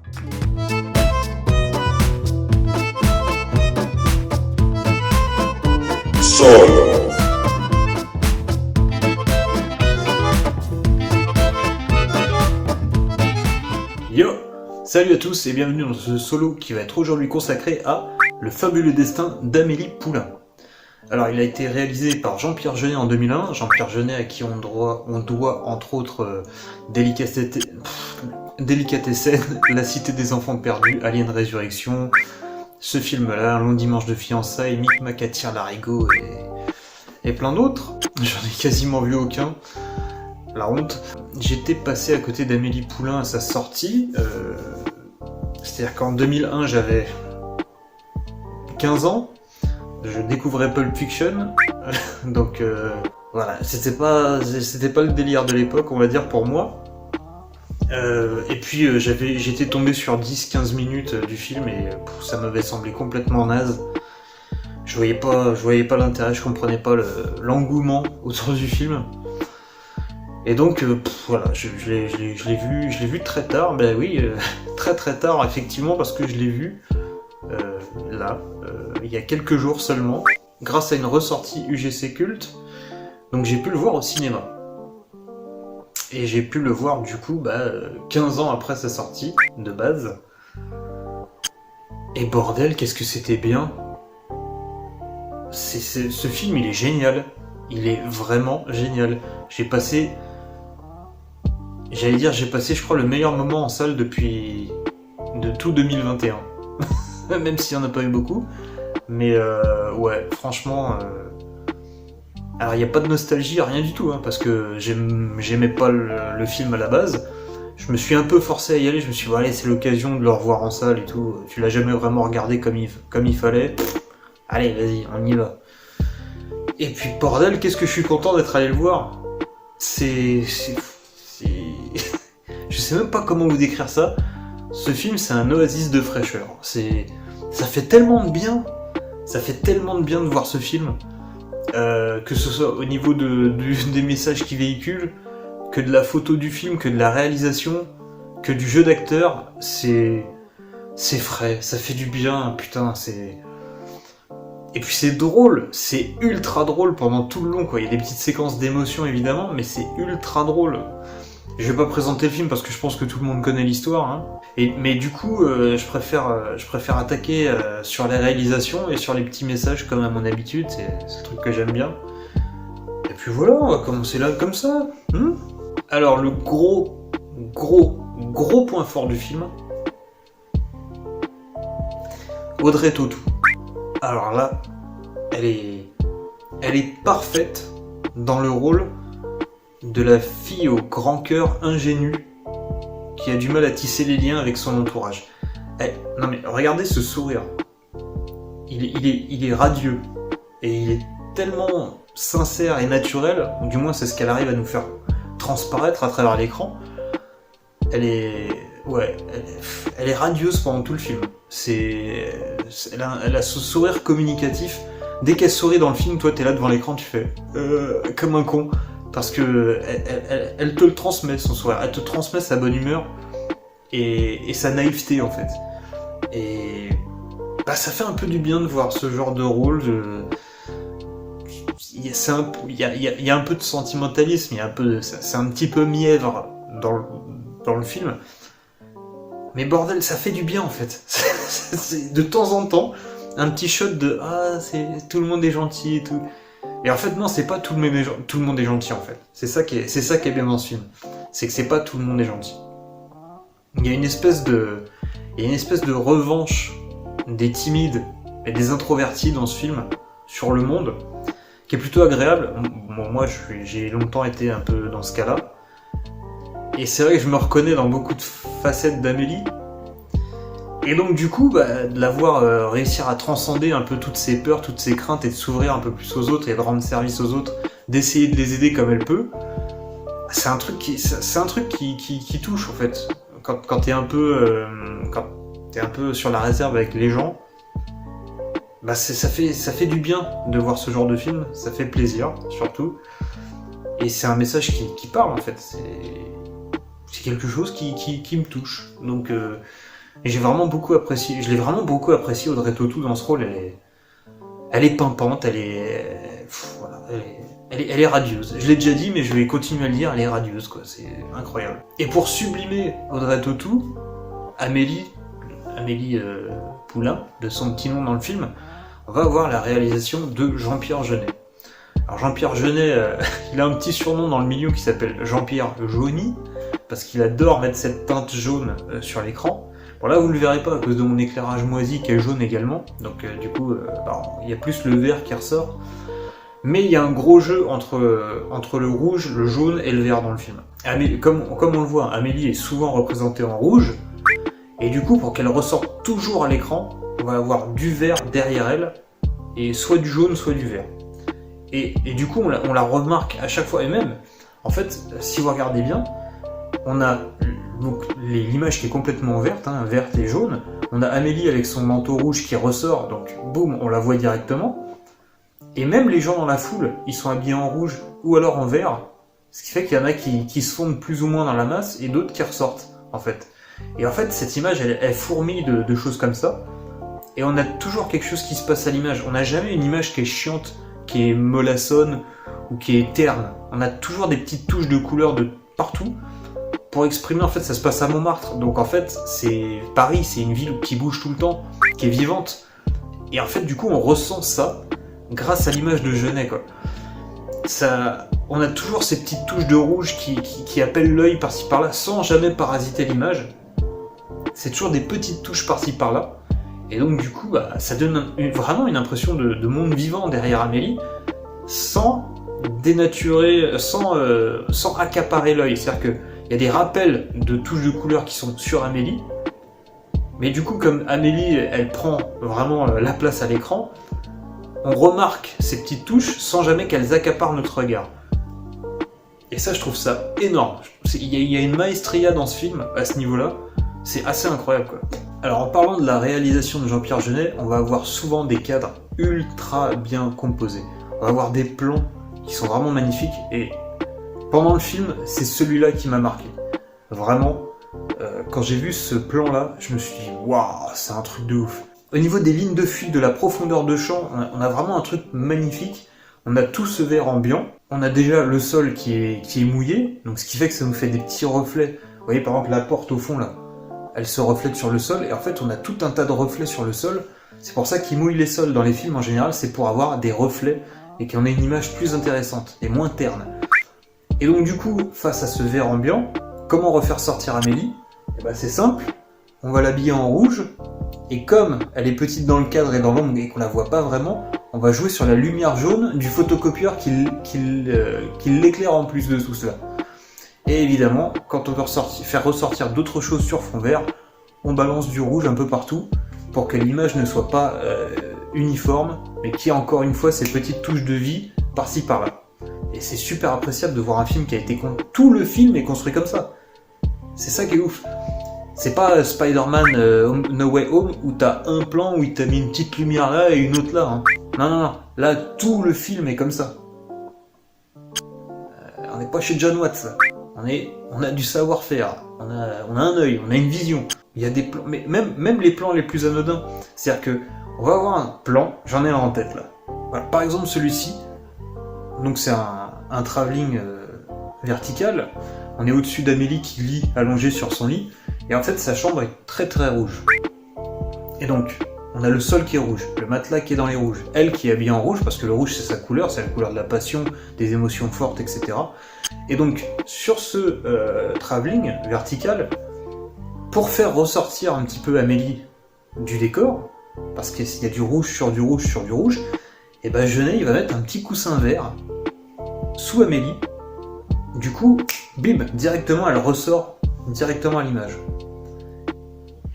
Solo. Yo! Salut à tous et bienvenue dans ce solo qui va être aujourd'hui consacré à Le fabuleux destin d'Amélie Poulain. Alors il a été réalisé par Jean-Pierre Jeunet en 2001, Jean-Pierre Jeunet à qui on doit entre autres Délicatessen, La Cité des Enfants Perdus, Alien Résurrection, ce film-là, Un long dimanche de fiançailles, Micmac attire l'arigot et plein d'autres. J'en ai quasiment vu aucun. La honte. J'étais passé à côté d'Amélie Poulain à sa sortie. C'est-à-dire qu'en 2001, j'avais 15 ans. Je découvrais Pulp Fiction. Donc voilà, c'était pas le délire de l'époque, on va dire, pour moi. Et puis j'étais tombé sur 10-15 minutes du film et ça m'avait semblé complètement naze. Je voyais pas l'intérêt, je comprenais pas l'engouement autour du film. Et donc voilà, je l'ai vu très tard, ben oui, très tard effectivement, parce que je l'ai vu il y a quelques jours seulement, grâce à une ressortie UGC Culte, donc j'ai pu le voir au cinéma. Et j'ai pu le voir du coup 15 ans après sa sortie, de base. Et bordel, qu'est-ce que c'était bien! Ce film, il est génial. Il est vraiment génial. J'ai passé, je crois, le meilleur moment en salle de tout 2021. Même s'il n'y en a pas eu beaucoup. Mais ouais, franchement... Alors il n'y a pas de nostalgie, rien du tout, hein, parce que j'aimais pas le film à la base. Je me suis un peu forcé à y aller, je me suis dit, allez, c'est l'occasion de le revoir en salle et tout. Tu l'as jamais vraiment regardé comme il fallait. Allez, vas-y, on y va. Et puis bordel, qu'est-ce que je suis content d'être allé le voir. Je sais même pas comment vous décrire ça. Ce film, c'est un oasis de fraîcheur. Ça fait tellement de bien. Ça fait tellement de bien de voir ce film. Que ce soit au niveau des messages qu'il véhicule, que de la photo du film, que de la réalisation, que du jeu d'acteur, c'est frais, ça fait du bien, putain, Et puis c'est drôle, c'est ultra drôle pendant tout le long, quoi. Il y a des petites séquences d'émotion évidemment, mais c'est ultra drôle. Je vais pas présenter le film parce que je pense que tout le monde connaît l'histoire, hein. Mais du coup, je préfère attaquer sur la réalisation et sur les petits messages comme à mon habitude, c'est le truc que j'aime bien. Et puis voilà, on va commencer là comme ça. Alors le gros point fort du film, Audrey Tautou. Alors là, elle est parfaite dans le rôle de la fille au grand cœur ingénu qui a du mal à tisser les liens avec son entourage. Non mais regardez ce sourire. Il est radieux. Et il est tellement sincère et naturel, ou du moins c'est ce qu'elle arrive à nous faire transparaître à travers l'écran. Elle est radieuse pendant tout le film. Elle a ce sourire communicatif. Dès qu'elle sourit dans le film, toi t'es là devant l'écran, tu fais comme un con. Parce que elle te le transmet, son sourire. Elle te transmet sa bonne humeur et sa naïveté, en fait. Et ça fait un peu du bien de voir ce genre de rôle. Il y a un peu de sentimentalisme, c'est un petit peu mièvre dans le film. Mais bordel, ça fait du bien, en fait. C'est de temps en temps, un petit shot de tout le monde est gentil et tout. Et en fait non, c'est pas tout le monde est gentil en fait. C'est ça qui est bien dans ce film. C'est que c'est pas tout le monde est gentil. Il y a une espèce de revanche des timides et des introvertis dans ce film sur le monde qui est plutôt agréable. Moi j'ai longtemps été un peu dans ce cas-là. Et c'est vrai que je me reconnais dans beaucoup de facettes d'Amélie. Et donc du coup, de la voir réussir à transcender un peu toutes ses peurs, toutes ses craintes et de s'ouvrir un peu plus aux autres et de rendre service aux autres, d'essayer de les aider comme elle peut, c'est un truc qui touche en fait. Quand t'es un peu sur la réserve avec les gens, ça fait du bien de voir ce genre de film, ça fait plaisir surtout. Et c'est un message qui parle en fait. C'est quelque chose qui me touche. Donc Et j'ai vraiment beaucoup apprécié, je l'ai vraiment beaucoup apprécié, Audrey Tautou dans ce rôle. Elle est pimpante, voilà, elle est radieuse. Je l'ai déjà dit, mais je vais continuer à le dire, elle est radieuse, quoi. C'est incroyable. Et pour sublimer Audrey Tautou, Amélie Poulain, de son petit nom dans le film, on va avoir la réalisation de Jean-Pierre Jeunet. Alors Jean-Pierre Jeunet, il a un petit surnom dans le milieu qui s'appelle Jean-Pierre Jauni, parce qu'il adore mettre cette teinte jaune sur l'écran. Bon là vous ne le verrez pas à cause de mon éclairage moisi qui est jaune également, donc du coup il y a plus le vert qui ressort. Mais il y a un gros jeu entre le rouge, le jaune et le vert dans le film. Comme on le voit, Amélie est souvent représentée en rouge, et du coup pour qu'elle ressorte toujours à l'écran, on va avoir du vert derrière elle, et soit du jaune, soit du vert. Et du coup on la remarque à chaque fois, et même, en fait, si vous regardez bien, on a donc l'image qui est complètement verte, verte et jaune. On a Amélie avec son manteau rouge qui ressort, donc boum, on la voit directement. Et même les gens dans la foule, ils sont habillés en rouge ou alors en vert, ce qui fait qu'il y en a qui se fondent plus ou moins dans la masse et d'autres qui ressortent, en fait. Et en fait, cette image, elle fourmille de choses comme ça. Et on a toujours quelque chose qui se passe à l'image. On n'a jamais une image qui est chiante, qui est mollassonne ou qui est terne. On a toujours des petites touches de couleur de partout. Pour exprimer, en fait, ça se passe à Montmartre. Donc en fait, c'est Paris, c'est une ville qui bouge tout le temps, qui est vivante. Et en fait, du coup, on ressent ça grâce à l'image de Jeunet, quoi. On a toujours ces petites touches de rouge qui appellent l'œil par-ci par-là, sans jamais parasiter l'image. C'est toujours des petites touches par-ci par-là. Et donc du coup, ça donne vraiment une impression de monde vivant derrière Amélie, sans dénaturer, sans accaparer l'œil. C'est-à-dire qu'il y a des rappels de touches de couleur qui sont sur Amélie, mais du coup, comme Amélie, elle prend vraiment la place à l'écran, on remarque ces petites touches sans jamais qu'elles accaparent notre regard. Et ça, je trouve ça énorme. Il y a une maestria dans ce film, à ce niveau-là. C'est assez incroyable, quoi. Alors, en parlant de la réalisation de Jean-Pierre Jeunet, on va avoir souvent des cadres ultra bien composés. On va avoir des plans qui sont vraiment magnifiques. Et pendant le film, c'est celui-là qui m'a marqué. Vraiment, quand j'ai vu ce plan-là, je me suis dit, waouh, c'est un truc de ouf. Au niveau des lignes de fuite, de la profondeur de champ, on a vraiment un truc magnifique. On a tout ce vert ambiant. On a déjà le sol qui est mouillé, donc ce qui fait que ça nous fait des petits reflets. Vous voyez par exemple la porte au fond là, elle se reflète sur le sol, et en fait on a tout un tas de reflets sur le sol. C'est pour ça qu'ils mouillent les sols dans les films en général, c'est pour avoir des reflets et qu'on ait une image plus intéressante et moins terne. Et donc du coup, face à ce vert ambiant, comment refaire sortir Amélie? Eh ben, c'est simple, on va l'habiller en rouge, et comme elle est petite dans le cadre et dans l'ombre et qu'on la voit pas vraiment, on va jouer sur la lumière jaune du photocopieur qui l'éclaire en plus de tout cela. Et évidemment, quand on veut faire ressortir d'autres choses sur fond vert, on balance du rouge un peu partout pour que l'image ne soit pas uniforme, mais qu'il y ait encore une fois ces petites touches de vie par-ci par-là. Et c'est super appréciable de voir un film qui a été... Tout le film est construit comme ça. C'est ça qui est ouf. C'est pas Spider-Man No Way Home où t'as un plan où il t'a mis une petite lumière là et une autre là. Hein. Non. Là, tout le film est comme ça. On n'est pas chez John Watts. On a du savoir-faire. On a un œil, on a une vision. Il y a des plans, mais même les plans les plus anodins. C'est-à-dire que on va avoir un plan, j'en ai un en tête là. Voilà, par exemple celui-ci. Donc c'est un travelling vertical. On est au-dessus d'Amélie qui lit allongée sur son lit. Et en fait, sa chambre est très très rouge. Et donc, on a le sol qui est rouge, le matelas qui est dans les rouges, elle qui est habillée en rouge, parce que le rouge c'est sa couleur, c'est la couleur de la passion, des émotions fortes, etc. Et donc, sur ce travelling vertical, pour faire ressortir un petit peu Amélie du décor, parce qu'il y a du rouge sur du rouge sur du rouge, et ben Jeunet il va mettre un petit coussin vert sous Amélie. Du coup, bim, directement elle ressort directement à l'image.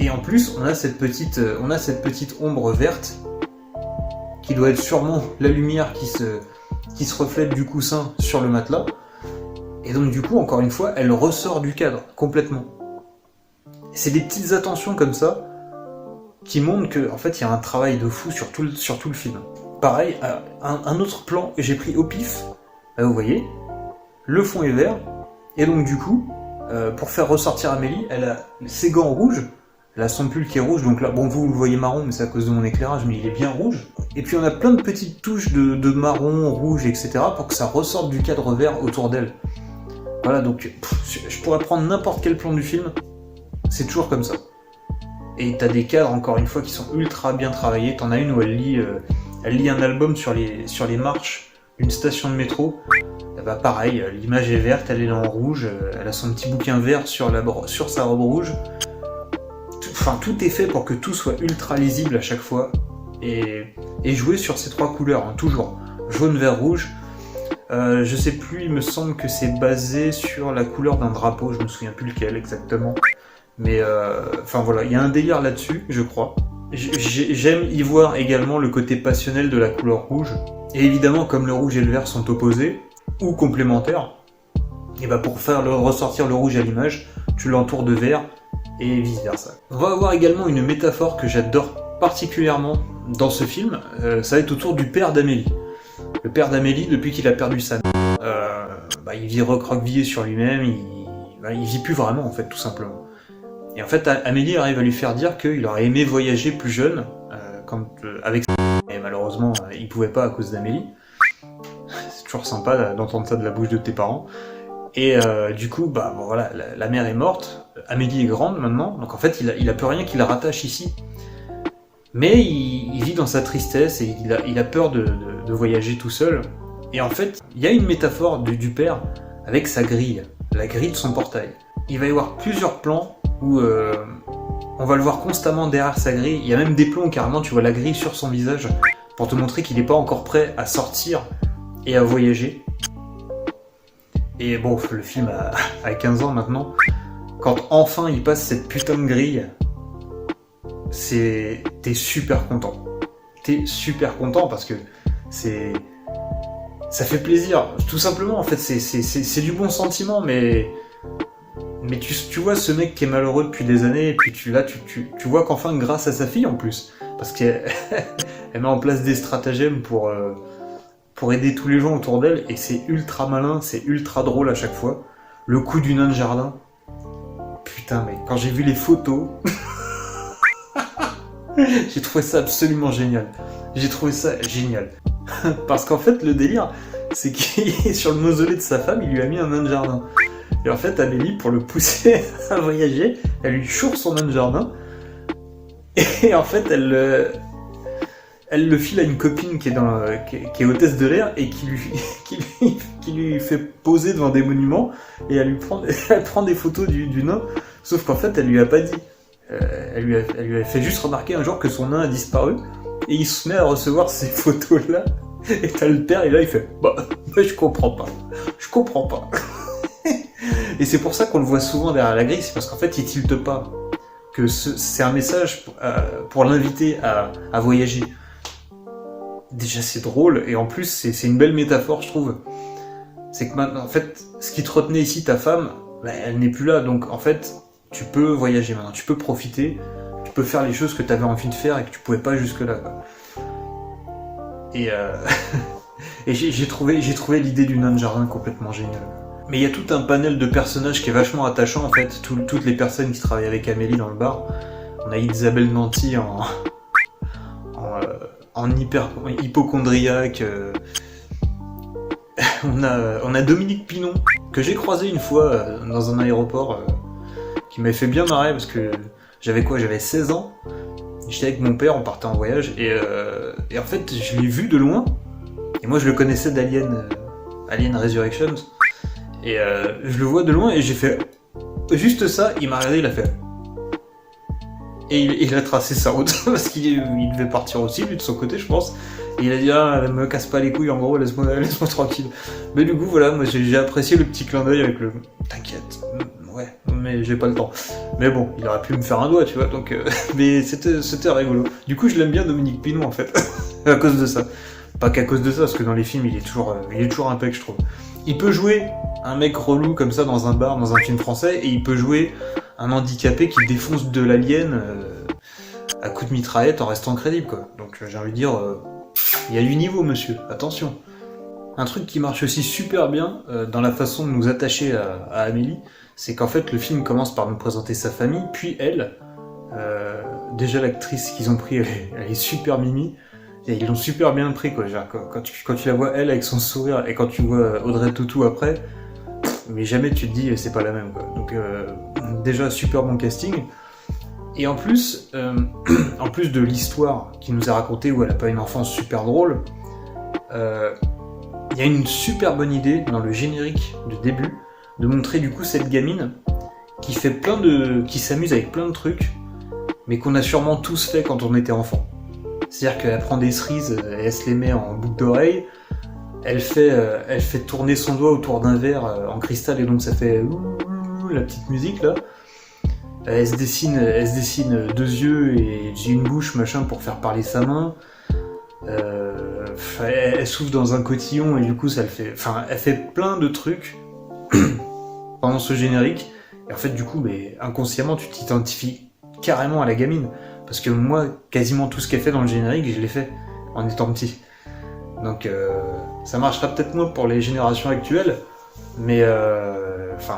Et en plus, on a cette petite ombre verte qui doit être sûrement la lumière qui se reflète du coussin sur le matelas. Et donc du coup, encore une fois, elle ressort du cadre complètement. C'est des petites attentions comme ça qui montrent qu'en fait, il y a un travail de fou sur tout le film. Pareil, un autre plan que j'ai pris au pif, vous voyez, le fond est vert, et donc du coup, pour faire ressortir Amélie, elle a ses gants rouges, Elle a son pull qui est rouge, donc là, bon, vous le voyez marron, mais c'est à cause de mon éclairage, mais il est bien rouge. Et puis on a plein de petites touches de marron, rouge, etc. pour que ça ressorte du cadre vert autour d'elle. Voilà, donc je pourrais prendre n'importe quel plan du film, c'est toujours comme ça. Et t'as des cadres, encore une fois, qui sont ultra bien travaillés. T'en as une où elle lit un album sur les marches d'une station de métro. Et bah pareil, l'image est verte, elle est en rouge, elle a son petit bouquin vert sur sa robe rouge. Tout est fait pour que tout soit ultra lisible à chaque fois. Et jouer sur ces 3 couleurs, hein, toujours. Jaune, vert, rouge. Je sais plus, il me semble que c'est basé sur la couleur d'un drapeau, je me souviens plus lequel exactement. Mais voilà, il y a un délire là-dessus, je crois. J'aime y voir également le côté passionnel de la couleur rouge. Et évidemment, comme le rouge et le vert sont opposés, ou complémentaires, et bah pour faire ressortir le rouge à l'image, tu l'entoures de vert, et vice versa. On va avoir également une métaphore que j'adore particulièrement dans ce film, ça va être autour du père d'Amélie. Le père d'Amélie, depuis qu'il a perdu sa mère, il vit recroquevillé sur lui-même, il vit plus vraiment en fait, tout simplement. Et en fait, Amélie arrive à lui faire dire qu'il aurait aimé voyager plus jeune, avec sa mère, et malheureusement, il pouvait pas à cause d'Amélie. C'est toujours sympa d'entendre ça de la bouche de tes parents. Et du coup, voilà, la mère est morte, Amélie est grande maintenant, donc en fait, il a plus rien qui la rattache ici. Mais il vit dans sa tristesse et il a peur de voyager tout seul. Et en fait, il y a une métaphore du père avec sa grille, la grille de son portail. Il va y avoir plusieurs plans où on va le voir constamment derrière sa grille. Il y a même des plans où carrément tu vois la grille sur son visage pour te montrer qu'il n'est pas encore prêt à sortir et à voyager. Et bon, le film a 15 ans maintenant. Quand enfin il passe cette putain de grille, t'es super content. T'es super content parce que ça fait plaisir. Tout simplement, en fait, c'est du bon sentiment, mais tu vois ce mec qui est malheureux depuis des années, et puis tu vois qu'enfin, grâce à sa fille en plus, parce qu'elle met en place des stratagèmes pour aider tous les gens autour d'elle, et c'est ultra malin, c'est ultra drôle à chaque fois. Le coup du nain de jardin. Putain, mais quand j'ai vu les photos, j'ai trouvé ça absolument génial. J'ai trouvé ça génial. Parce qu'en fait, le délire, c'est qu'il est sur le mausolée de sa femme, il lui a mis un nain de jardin. Et en fait, Amélie, pour le pousser à voyager, elle lui choure son nain de jardin. Et en fait, elle le file à une copine qui est hôtesse de l'air et qui lui fait poser devant des monuments. Et elle prend des photos du nain. Sauf qu'en fait, elle lui a pas dit. Elle lui a fait juste remarquer un jour que son nain a disparu. Et il se met à recevoir ces photos-là. Et t'as le père, et là il fait je comprends pas. Et c'est pour ça qu'on le voit souvent derrière la grille, c'est parce qu'en fait il tilte pas. Que c'est un message pour l'inviter à voyager. Déjà c'est drôle, et en plus c'est une belle métaphore, je trouve. C'est que maintenant, en fait, ce qui te retenait ici, ta femme, elle n'est plus là, donc en fait, tu peux voyager maintenant, tu peux profiter, tu peux faire les choses que tu avais envie de faire et que tu pouvais pas jusque-là, quoi. Et, et j'ai trouvé l'idée du nain de jardin complètement géniale. Mais il y a tout un panel de personnages qui est vachement attachant, en fait, toutes les personnes qui travaillent avec Amélie dans le bar. On a Isabelle Nanty en hypochondriaque. On a Dominique Pinon, que j'ai croisé une fois dans un aéroport, qui m'avait fait bien marrer parce que j'avais 16 ans. J'étais avec mon père, on partait en voyage, et en fait, je l'ai vu de loin. Et moi, je le connaissais d'Alien Resurrections. Et je le vois de loin, et j'ai fait juste ça. Il m'a regardé, il a fait. Et il a tracé sa route, parce qu'il devait partir aussi, lui, de son côté, je pense. Et il a dit, me casse pas les couilles, en gros, laisse-moi tranquille. Mais du coup, voilà, moi, j'ai apprécié le petit clin d'œil avec le. T'inquiète, ouais, mais j'ai pas le temps. Mais bon, il aurait pu me faire un doigt, tu vois, donc. Mais c'était rigolo. Du coup, je l'aime bien, Dominique Pinon, en fait, à cause de ça. Pas qu'à cause de ça, parce que dans les films, il est toujours impec, je trouve. Il peut jouer un mec relou comme ça dans un bar, dans un film français, et il peut jouer un handicapé qui défonce de l'alien à coups de mitraillette en restant crédible, quoi. Donc j'ai envie de dire, il y a du niveau, monsieur, attention. Un truc qui marche aussi super bien dans la façon de nous attacher à Amélie, c'est qu'en fait le film commence par nous présenter sa famille, puis elle, Déjà l'actrice qu'ils ont pris, elle est super mimi. Et ils l'ont super bien pris, quoi. Genre, quand tu la vois elle avec son sourire et quand tu vois Audrey Tautou après, mais jamais tu te dis c'est pas la même, quoi. Donc déjà super bon casting. Et en plus de l'histoire qui nous est racontée où elle a pas une enfance super drôle, il y a une super bonne idée dans le générique de début de montrer du coup cette gamine qui s'amuse avec plein de trucs, mais qu'on a sûrement tous fait quand on était enfant. C'est-à-dire qu'elle prend des cerises et elle se les met en boucle d'oreille, elle fait tourner son doigt autour d'un verre en cristal et donc ça fait la petite musique là. Elle se dessine deux yeux et une bouche machin pour faire parler sa main. Elle souffle dans un cotillon et du coup elle fait plein de trucs pendant ce générique. Et en fait du coup inconsciemment tu t'identifies carrément à la gamine. Parce que moi, quasiment tout ce qu'elle fait dans le générique, je l'ai fait en étant petit. Donc ça marchera peut-être moins pour les générations actuelles, mais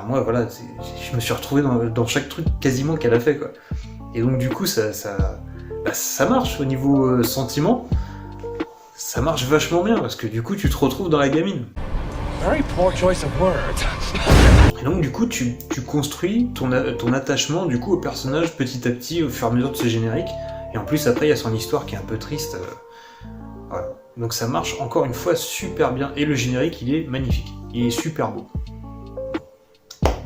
moi voilà, je me suis retrouvé dans chaque truc quasiment qu'elle a fait, quoi. Et donc du coup ça marche au niveau sentiment, ça marche vachement bien parce que du coup tu te retrouves dans la gamine. Very poor choice of words. Et donc du coup tu construis ton attachement du coup au personnage petit à petit au fur et à mesure de ce générique. Et en plus après il y a son histoire qui est un peu triste. Voilà. Donc ça marche encore une fois super bien. Et le générique il est magnifique. Il est super beau.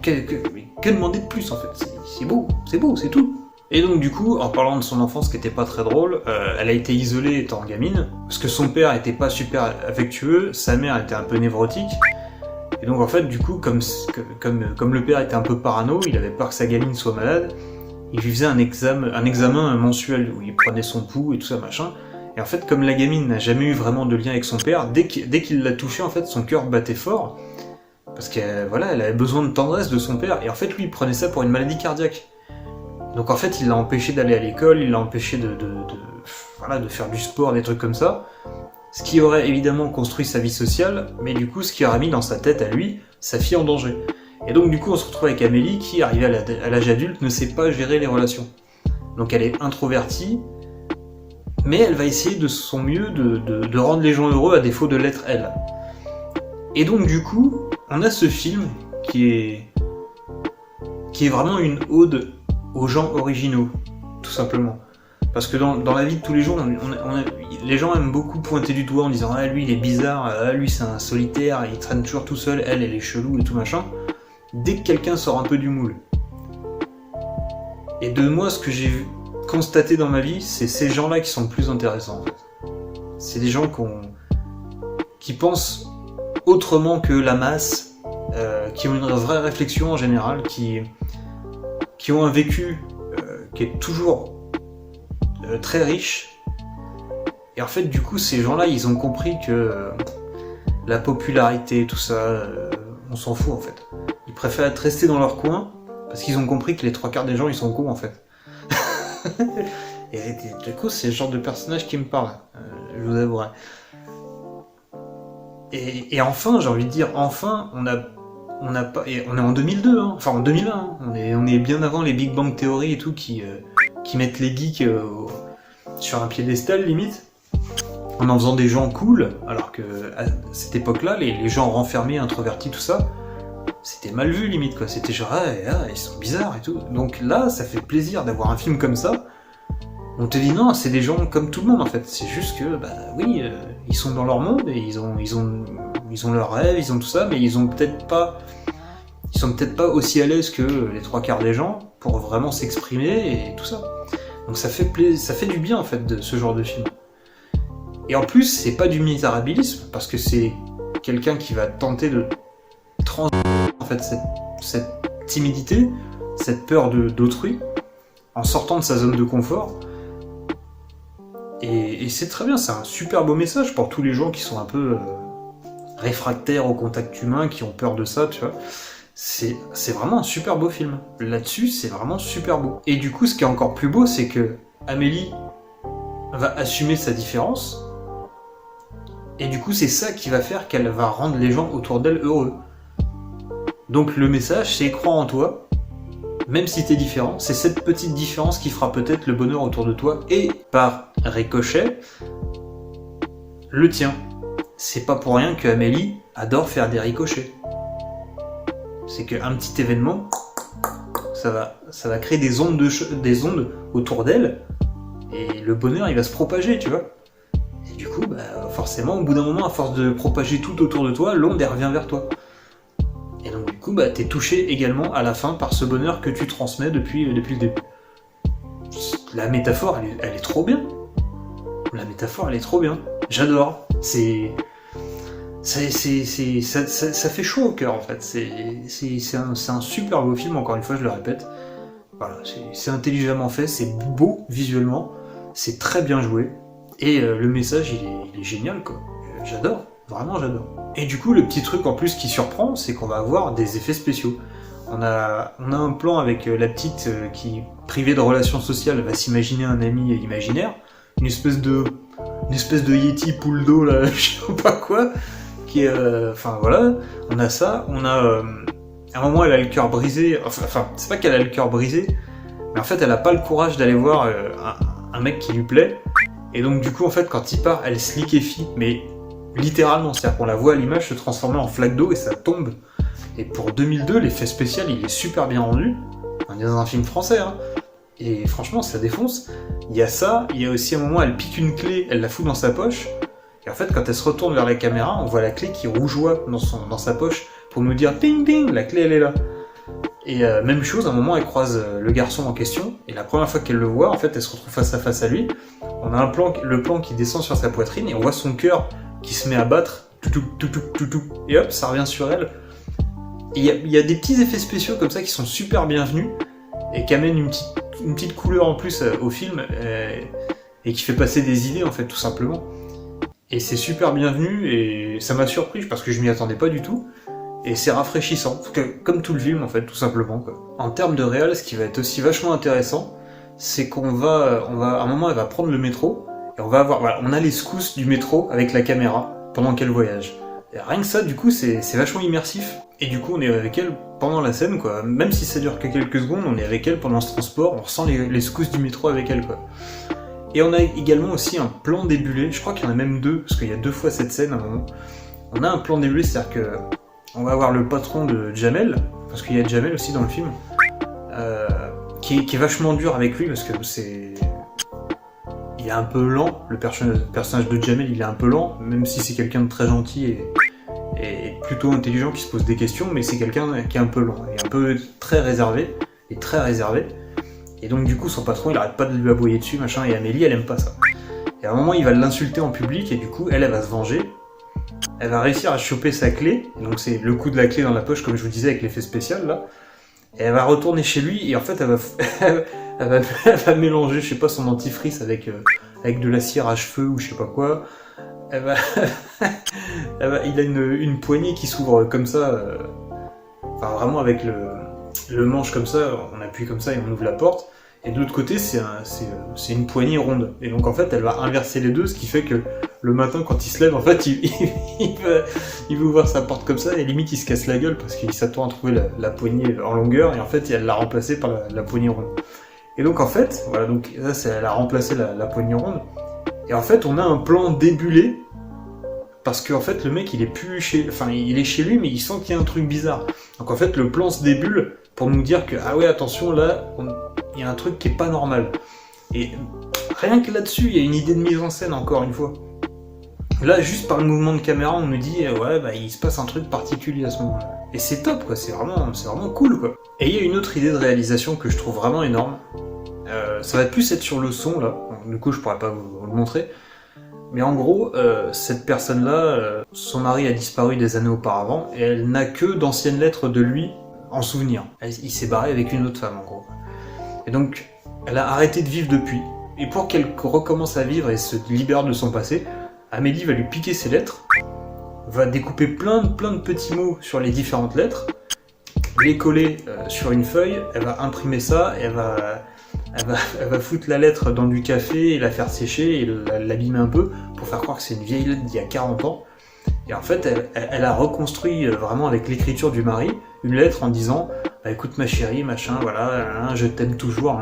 Que demander de plus en fait? C'est beau, c'est tout. Et donc du coup, en parlant de son enfance qui était pas très drôle, elle a été isolée étant gamine, parce que son père était pas super affectueux, sa mère était un peu névrotique, et donc en fait du coup, comme le père était un peu parano, il avait peur que sa gamine soit malade, il lui faisait un examen mensuel où il prenait son pouls et tout ça machin, et en fait comme la gamine n'a jamais eu vraiment de lien avec son père, dès qu'il l'a touchée en fait son cœur battait fort, parce qu'elle elle avait besoin de tendresse de son père, et en fait lui il prenait ça pour une maladie cardiaque. Donc en fait, il l'a empêché d'aller à l'école, il l'a empêché de faire du sport, des trucs comme ça. Ce qui aurait évidemment construit sa vie sociale, mais du coup, ce qui aurait mis dans sa tête à lui, sa fille en danger. Et donc du coup, on se retrouve avec Amélie qui, arrivée à l'âge adulte, ne sait pas gérer les relations. Donc elle est introvertie, mais elle va essayer de son mieux de rendre les gens heureux à défaut de l'être elle. Et donc du coup, on a ce film qui est vraiment une ode aux gens originaux, tout simplement. Parce que dans la vie de tous les jours, les gens aiment beaucoup pointer du doigt en disant « Ah, lui, il est bizarre, ah, lui, c'est un solitaire, il traîne toujours tout seul, elle est chelou et tout machin. » Dès que quelqu'un sort un peu du moule. Et de moi, ce que j'ai constaté dans ma vie, c'est ces gens-là qui sont le plus intéressants, en fait. C'est des gens qui pensent autrement que la masse, qui ont une vraie réflexion en général, qui ont un vécu qui est toujours très riche. Et en fait, du coup, ces gens-là, ils ont compris que la popularité, tout ça, on s'en fout, en fait. Ils préfèrent être restés dans leur coin, parce qu'ils ont compris que les 3/4 des gens, ils sont cons, en fait. Et du coup, c'est le genre de personnage qui me parle, je vous avouerai. Et enfin, j'ai envie de dire, enfin, on est en 2002, hein. Enfin en 2001, hein. On est bien avant les Big Bang Theory et tout qui mettent les geeks sur un piédestal limite, en faisant des gens cool, alors que à cette époque-là, les gens renfermés, introvertis, tout ça, c'était mal vu limite quoi. C'était genre ils sont bizarres et tout. Donc là, ça fait plaisir d'avoir un film comme ça. On te dit non, c'est des gens comme tout le monde en fait. C'est juste que ils sont dans leur monde et ils ont leurs rêves, ils ont tout ça, mais ils sont peut-être pas aussi à l'aise que les 3/4 des gens pour vraiment s'exprimer et tout ça. Donc ça fait du bien en fait de ce genre de film. Et en plus, c'est pas du misérabilisme parce que c'est quelqu'un qui va tenter de transmettre en fait cette timidité, cette peur d'autrui en sortant de sa zone de confort. Et c'est très bien, c'est un super beau message pour tous les gens qui sont un peu réfractaires au contact humain, qui ont peur de ça, tu vois. C'est vraiment un super beau film. Là-dessus, c'est vraiment super beau. Et du coup, ce qui est encore plus beau, c'est que Amélie va assumer sa différence, et du coup, c'est ça qui va faire qu'elle va rendre les gens autour d'elle heureux. Donc le message, c'est crois en toi, même si t'es différent, c'est cette petite différence qui fera peut-être le bonheur autour de toi, et par ricochet, le tien. C'est pas pour rien que Amélie adore faire des ricochets. C'est qu'un petit événement, ça va créer des ondes autour d'elle, et le bonheur il va se propager, tu vois. Et du coup, forcément, au bout d'un moment, à force de propager tout autour de toi, l'onde elle revient vers toi. Et donc du coup, t'es touché également à la fin par ce bonheur que tu transmets depuis le début. La métaphore, elle est trop bien. La métaphore, elle est trop bien. J'adore. Ça fait chaud au cœur en fait. C'est un super beau film, encore une fois, je le répète. Voilà, c'est intelligemment fait, c'est beau visuellement, c'est très bien joué. Et le message, il est génial, quoi. J'adore, vraiment j'adore. Et du coup, le petit truc en plus qui surprend, c'est qu'on va avoir des effets spéciaux. On a un plan avec la petite qui, privée de relations sociales, va s'imaginer un ami imaginaire, une espèce de yeti poule d'eau, là, je sais pas quoi, qui est... Enfin voilà, on a ça, on a... à un moment, elle a le cœur brisé, enfin, c'est pas qu'elle a le cœur brisé, mais en fait, elle a pas le courage d'aller voir un mec qui lui plaît, et donc du coup, en fait, quand il part, elle se liquéfie, mais littéralement, c'est-à-dire qu'on la voit à l'image se transformer en flaque d'eau et ça tombe. Et pour 2002, l'effet spécial, il est super bien rendu. On est dans un film français, hein. Et franchement, ça défonce. Il y a ça, il y a aussi un moment, elle pique une clé, elle la fout dans sa poche. Et en fait, quand elle se retourne vers la caméra, on voit la clé qui rougeoie dans sa poche pour nous dire ping ping, la clé elle est là. Et même chose, à un moment, elle croise le garçon en question. Et la première fois qu'elle le voit, en fait, elle se retrouve face à face à lui. On a le plan qui descend sur sa poitrine et on voit son cœur qui se met à battre, tout, et hop, ça revient sur elle. Et il y a des petits effets spéciaux comme ça qui sont super bienvenus et qui amènent une petite couleur en plus au film et qui fait passer des idées en fait, tout simplement. Et c'est super bienvenu et ça m'a surpris parce que je m'y attendais pas du tout. Et c'est rafraîchissant, comme tout le film en fait, tout simplement, quoi. En termes de réal, ce qui va être aussi vachement intéressant, c'est qu'on va, à un moment, elle va prendre le métro. Et on va avoir, voilà, on a les secousses du métro avec la caméra pendant qu'elle voyage. Et rien que ça, du coup, c'est vachement immersif. Et du coup, on est avec elle pendant la scène, quoi. Même si ça dure que quelques secondes, on est avec elle pendant ce transport, on ressent les secousses du métro avec elle, quoi. Et on a également aussi un plan débulé, je crois qu'il y en a même deux, parce qu'il y a 2 fois cette scène à un moment. On a un plan débulé, c'est-à-dire que on va avoir le patron de Jamel, parce qu'il y a Jamel aussi dans le film, qui est vachement dur avec lui, parce que il est un peu lent, le personnage de Jamel, il est un peu lent, même si c'est quelqu'un de très gentil et plutôt intelligent qui se pose des questions, mais c'est quelqu'un qui est un peu lent, et un peu très réservé. Et donc du coup son patron il arrête pas de lui aboyer dessus, machin, et Amélie elle aime pas ça. Et à un moment il va l'insulter en public, et du coup elle va se venger. Elle va réussir à choper sa clé, donc c'est le coup de la clé dans la poche comme je vous disais avec l'effet spécial là. Et elle va retourner chez lui et en fait elle va mélanger, je sais pas, son dentifrice avec de la cire à cheveux ou je sais pas quoi. Il a une poignée qui s'ouvre comme ça, enfin vraiment avec le manche comme ça, on appuie comme ça et on ouvre la porte. Et de l'autre côté, c'est une poignée ronde. Et donc en fait, elle va inverser les deux, ce qui fait que le matin, quand il se lève, en fait, il veut ouvrir sa porte comme ça, et limite, il se casse la gueule parce qu'il s'attend à trouver la poignée en longueur, et en fait, elle l'a remplacée par la poignée ronde. Et donc en fait, voilà, donc ça, elle a remplacé la poignée ronde. Et en fait, on a un plan débulé, parce qu'en fait, le mec, il est chez lui, mais il sent qu'il y a un truc bizarre. Donc en fait, le plan se débule pour nous dire que, ah ouais, attention, là, il y a un truc qui est pas normal. Et rien que là-dessus, il y a une idée de mise en scène, encore une fois. Là, juste par le mouvement de caméra, on nous dit, ouais, il se passe un truc particulier à ce moment-là. Et c'est top, quoi, c'est vraiment cool, quoi. Et il y a une autre idée de réalisation que je trouve vraiment énorme. Ça va plus être sur le son, là. Du coup, je pourrais pas vous le montrer. Mais en gros, cette personne-là, son mari a disparu des années auparavant, et elle n'a que d'anciennes lettres de lui en souvenir. Il s'est barré avec une autre femme, en gros. Et donc, elle a arrêté de vivre depuis. Et pour qu'elle recommence à vivre et se libère de son passé, Amélie va lui piquer ses lettres, va découper plein de petits mots sur les différentes lettres, les coller sur une feuille, elle va imprimer ça, et elle va foutre la lettre dans du café et la faire sécher et l'abîmer un peu pour faire croire que c'est une vieille lettre d'il y a 40 ans. Et en fait, elle a reconstruit vraiment avec l'écriture du mari une lettre en disant bah, écoute ma chérie, machin, voilà, je t'aime toujours,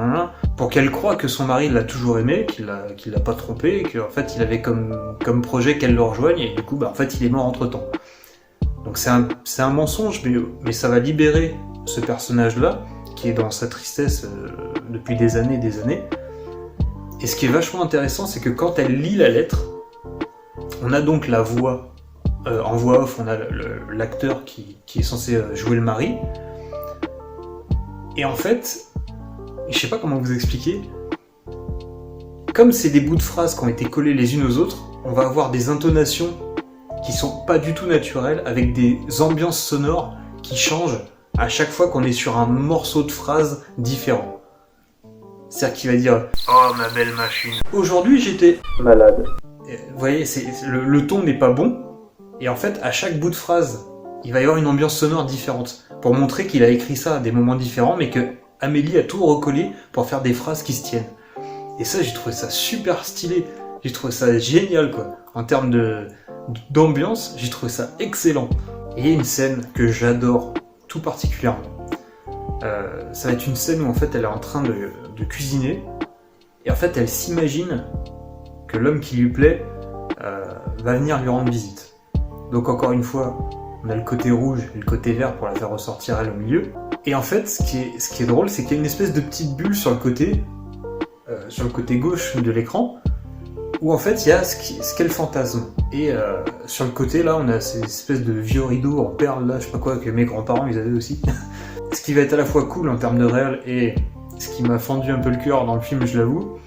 pour qu'elle croie que son mari l'a toujours aimé, qu'il l'a pas trompé, et qu'en fait il avait comme projet qu'elle le rejoigne, et du coup bah, en fait il est mort entre temps. Donc c'est un mensonge, mais ça va libérer ce personnage-là, qui est dans sa tristesse depuis des années. Et ce qui est vachement intéressant, c'est que quand elle lit la lettre, on a donc la voix, en voix off, on a l'acteur qui est censé jouer le mari. Et en fait, je sais pas comment vous expliquer, comme c'est des bouts de phrases qui ont été collés les unes aux autres, on va avoir des intonations qui sont pas du tout naturelles, avec des ambiances sonores qui changent à chaque fois qu'on est sur un morceau de phrase différent. C'est-à-dire qu'il va dire « Oh ma belle machine, aujourd'hui j'étais malade ». Vous voyez, le ton n'est pas bon, et en fait, à chaque bout de phrase, il va y avoir une ambiance sonore différente, pour montrer qu'il a écrit ça à des moments différents, mais que Amélie a tout recollé pour faire des phrases qui se tiennent. Et ça, j'ai trouvé ça super stylé, j'ai trouvé ça génial, quoi. En termes d'ambiance, j'ai trouvé ça excellent. Et il y a une scène que j'adore, tout particulièrement. Ça va être une scène où en fait elle est en train de cuisiner, et en fait elle s'imagine que l'homme qui lui plaît va venir lui rendre visite. Donc encore une fois, on a le côté rouge et le côté vert pour la faire ressortir elle au milieu. Et en fait, ce qui est drôle, c'est qu'il y a une espèce de petite bulle sur le côté gauche de l'écran, où en fait il y a ce qu'elle fantasme. Et sur le côté là, on a ces espèces de vieux rideaux en perles là, je sais pas quoi, que mes grands-parents ils avaient aussi. Ce qui va être à la fois cool en termes de réel et ce qui m'a fendu un peu le cœur dans le film, je l'avoue,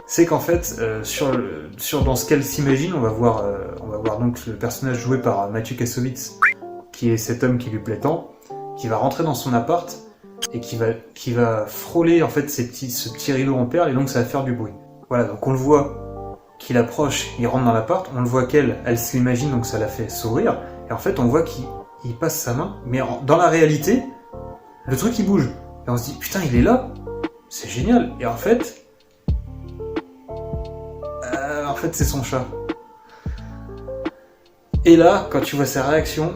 c'est qu'en fait, dans ce qu'elle s'imagine, on va voir donc le personnage joué par Mathieu Kassovitz, qui est cet homme qui lui plaît tant, qui va rentrer dans son appart et qui va frôler en fait ce petit rideau en perles, et donc ça va faire du bruit. Voilà, donc on le voit qu'il approche, il rentre dans l'appart, on le voit elle s'imagine, donc ça la fait sourire, et en fait on voit qu'il passe sa main, mais dans la réalité, le truc il bouge, et on se dit putain il est là, c'est génial, et en fait c'est son chat. Et là, quand tu vois sa réaction,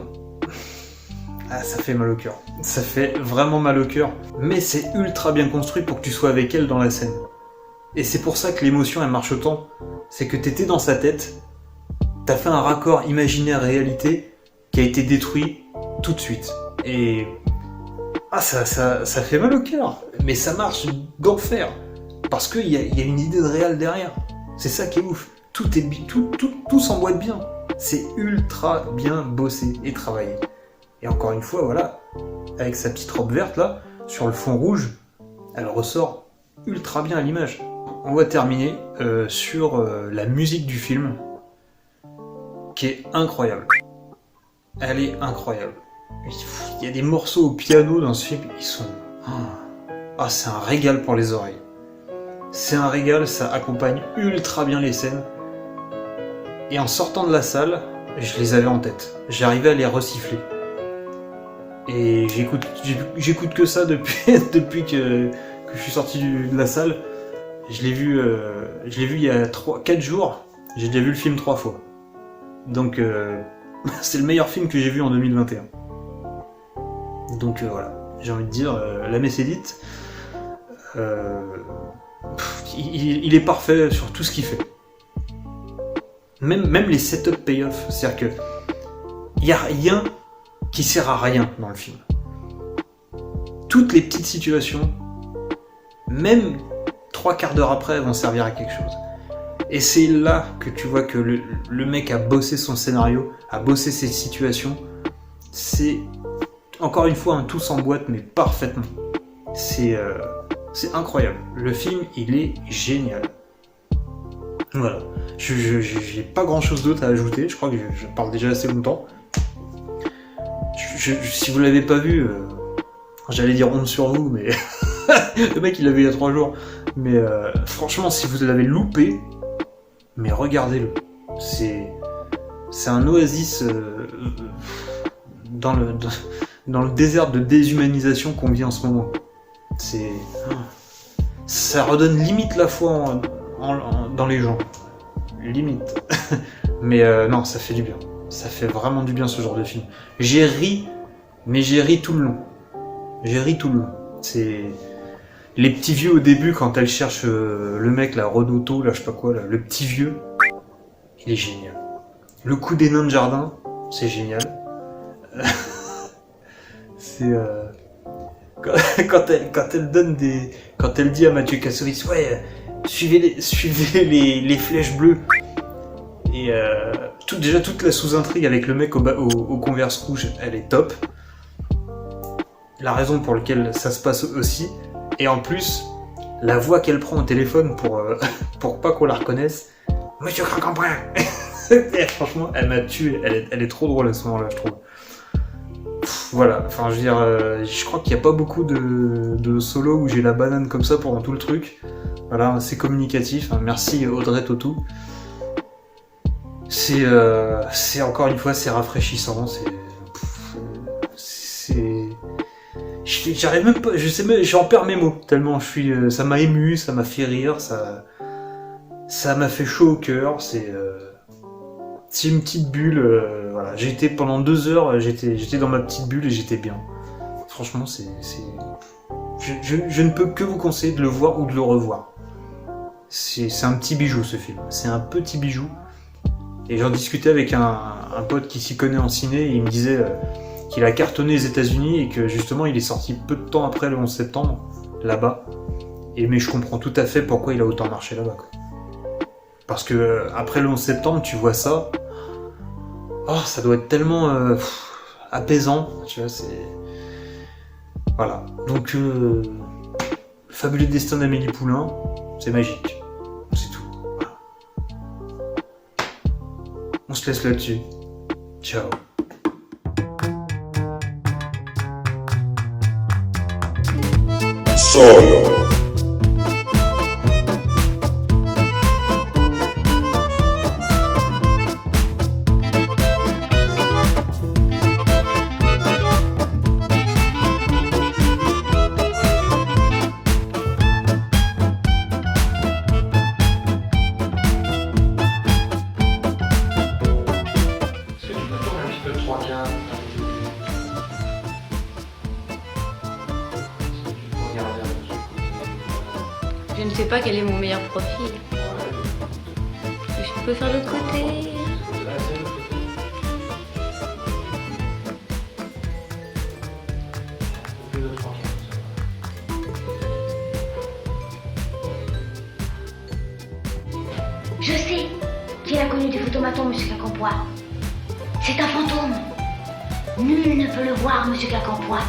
ça fait mal au cœur. Ça fait vraiment mal au cœur, mais c'est ultra bien construit pour que tu sois avec elle dans la scène. Et c'est pour ça que l'émotion elle marche autant, c'est que t'étais dans sa tête, t'as fait un raccord imaginaire-réalité qui a été détruit tout de suite. Et ça fait mal au cœur, mais ça marche d'enfer, parce qu'il y a une idée de réel derrière. C'est ça qui est ouf. Tout s'emboîte bien. C'est ultra bien bossé et travaillé. Et encore une fois, voilà, avec sa petite robe verte là, sur le fond rouge, elle ressort ultra bien à l'image. On va terminer sur la musique du film, qui est incroyable. Elle est incroyable. Il y a des morceaux au piano dans ce film, ils sont... c'est un régal pour les oreilles. C'est un régal, ça accompagne ultra bien les scènes. Et en sortant de la salle, je les avais en tête. J'arrivais à les resiffler. Et j'écoute que ça depuis que je suis sorti de la salle. Je l'ai vu il y a 4 jours. J'ai déjà vu le film 3 fois. Donc c'est le meilleur film que j'ai vu en 2021. Donc voilà, j'ai envie de dire, la messe est dite. Il est parfait sur tout ce qu'il fait. Même les setup payoff, c'est-à-dire que il n'y a rien qui sert à rien dans le film. Toutes les petites situations, même 3 quarts d'heure après, vont servir à quelque chose. Et c'est là que tu vois que le mec a bossé son scénario, a bossé ses situations. C'est encore une fois un tout s'emboîte, mais parfaitement. C'est incroyable. Le film, il est génial. Voilà. J'ai pas grand chose d'autre à ajouter. Je crois que je parle déjà assez longtemps. Si vous l'avez pas vu, j'allais dire honte sur vous, mais le mec il l'a vu il y a 3 jours. Mais franchement, si vous l'avez loupé, mais regardez-le. C'est un oasis dans le désert de déshumanisation qu'on vit en ce moment. Ça redonne limite la foi dans les gens. Limite. Mais non, ça fait du bien. Ça fait vraiment du bien ce genre de film. J'ai ri Mais j'ai ri tout le long. J'ai ri tout le long. C'est... Les petits vieux au début, quand elle cherche le mec, la Rodotto, là, je sais pas quoi, là, le petit vieux, il est génial. Le coup des nains de jardin, c'est génial. C'est... Quand elle donne des... Quand elle dit à Mathieu Kassovitz, ouais, suivez les flèches bleues. Et déjà toute la sous-intrigue avec le mec au Converse rouge, elle est top. La raison pour laquelle ça se passe aussi. Et en plus, la voix qu'elle prend au téléphone pour pas qu'on la reconnaisse. Monsieur Cracamprin. Franchement, elle m'a tué. Elle est trop drôle à ce moment-là, je trouve. Voilà, enfin je veux dire, je crois qu'il n'y a pas beaucoup de solos où j'ai la banane comme ça pendant tout le truc. Voilà, c'est communicatif. Merci Audrey Tautou. C'est encore une fois, c'est rafraîchissant. J'arrive même pas, je sais même, j'en perds mes mots tellement je suis. Ça m'a ému, ça m'a fait rire, ça m'a fait chaud au cœur. C'est une petite bulle. Voilà, j'ai été pendant 2 heures, j'étais dans ma petite bulle et j'étais bien. Franchement, je ne peux que vous conseiller de le voir ou de le revoir. C'est un petit bijou ce film. C'est un petit bijou. Et j'en discutais avec un pote qui s'y connaît en ciné et il me disait qu'il a cartonné aux États-Unis et que justement il est sorti peu de temps après le 11 septembre, là-bas. Mais je comprends tout à fait pourquoi il a autant marché là-bas, quoi. Parce que après le 11 septembre, tu vois ça, oh, ça doit être tellement apaisant, tu vois, c'est... Voilà. Donc, le fabuleux destin d'Amélie Poulain, c'est magique. C'est tout. Voilà. On se laisse là-dessus. Ciao. Solo. Je ne sais pas quel est mon meilleur profil. Je peux faire l'autre côté. Je sais qui a connu des photomatons, monsieur Quincampoix. C'est un fantôme. Nul ne peut le voir, monsieur Quincampoix.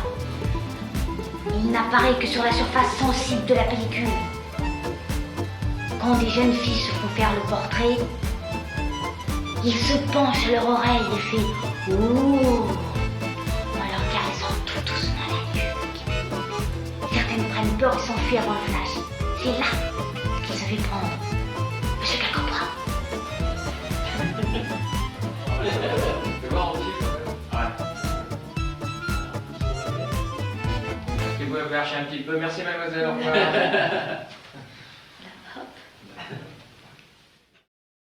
Il n'apparaît que sur la surface sensible de la pellicule. Quand des jeunes filles se font faire le portrait, ils se penchent à leur oreille et fait « Ouh » en leur caressant tout doucement la nuque. Certaines prennent peur et s'enfuient avant le flash. C'est là qu'ils se fait prendre. Monsieur Quincampoix. Tu peux voir aussi quand même. Ouais. Vous pouvez lâcher un petit peu. Merci mademoiselle. Au revoir.